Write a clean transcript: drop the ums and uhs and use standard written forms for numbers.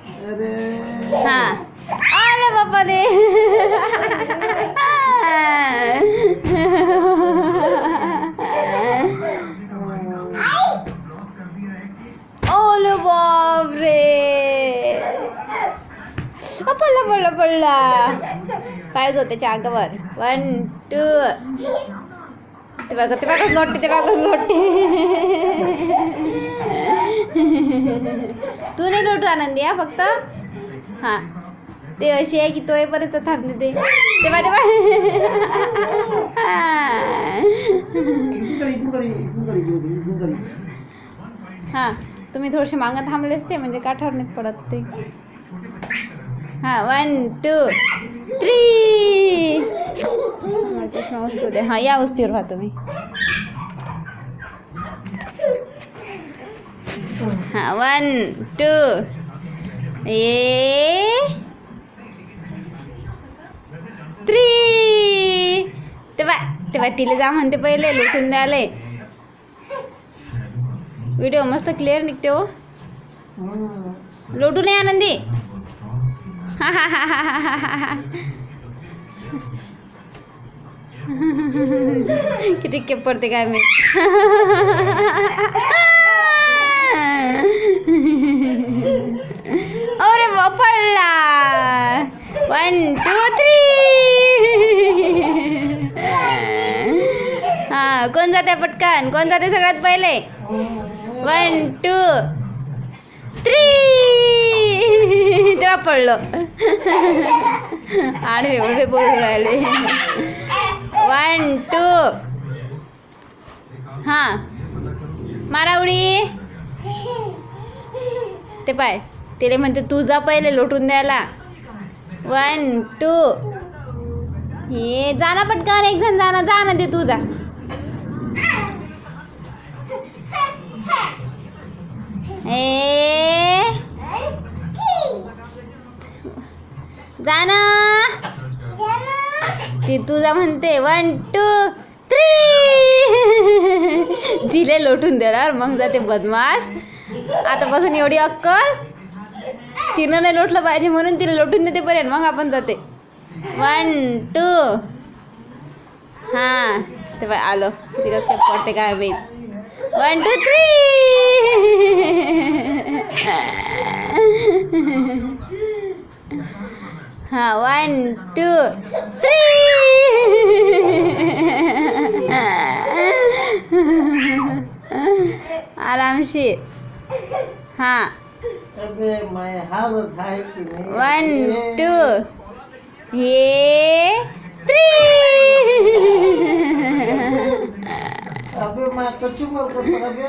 हाँ आले बाबा रे ओले बाप रे पडला पडला पडला पाय होते त्याच्या अंगावर 1 2 ते बघ लोटते तू नाही लोटू आनंदी हा फक्त हाँ ते अशी आहे की तो येईपर्यंत थांबते ते तेव्हा हाँ तुम्ही थोडेसे मागं थांबलेच ते म्हणजे काठावर नाही पडत ते हाँ 1 2 3 चष्मा वस्तू दे हाँ या वस्तीवर व्हा तुम्ही हाँ 1 2 3 तेव्हा तिला जा म्हणते पहिले लुटून द्याले व्हिडिओ मस्त क्लिअर निघते हो लोटू नाही आनंदी किती केप पडते काय मी अरे पडला 1 2 3 हाँ कोण जाते पटकन कोण जाते सगळ्यात पहिले 1 2 3 तेव्हा पडलो आणि एवढे बोलून राहिले 1 2 हाँ मारा उडी ते पाय तिला म्हणते तू जा पहिले लोटून द्यायला 1 2 हे जाना पटकन एक जण जाना दे तू जा जाना ती तुझा म्हणते 1 2 3 जिले लोटून देणार मग जाते बदमाश आतापासून एवढी अक्कल तिनं नाही लोटलं पाहिजे म्हणून तिला लोटून देते पर्यंत मग आपण जाते 1 2 हां तेव्हा आलो किती कसं पडते काय माहीत 1 2 3 हाँ 1 2 3 आराम से हाँ 1 2 ये 3 अबे मैं कुछ बोल करता अबे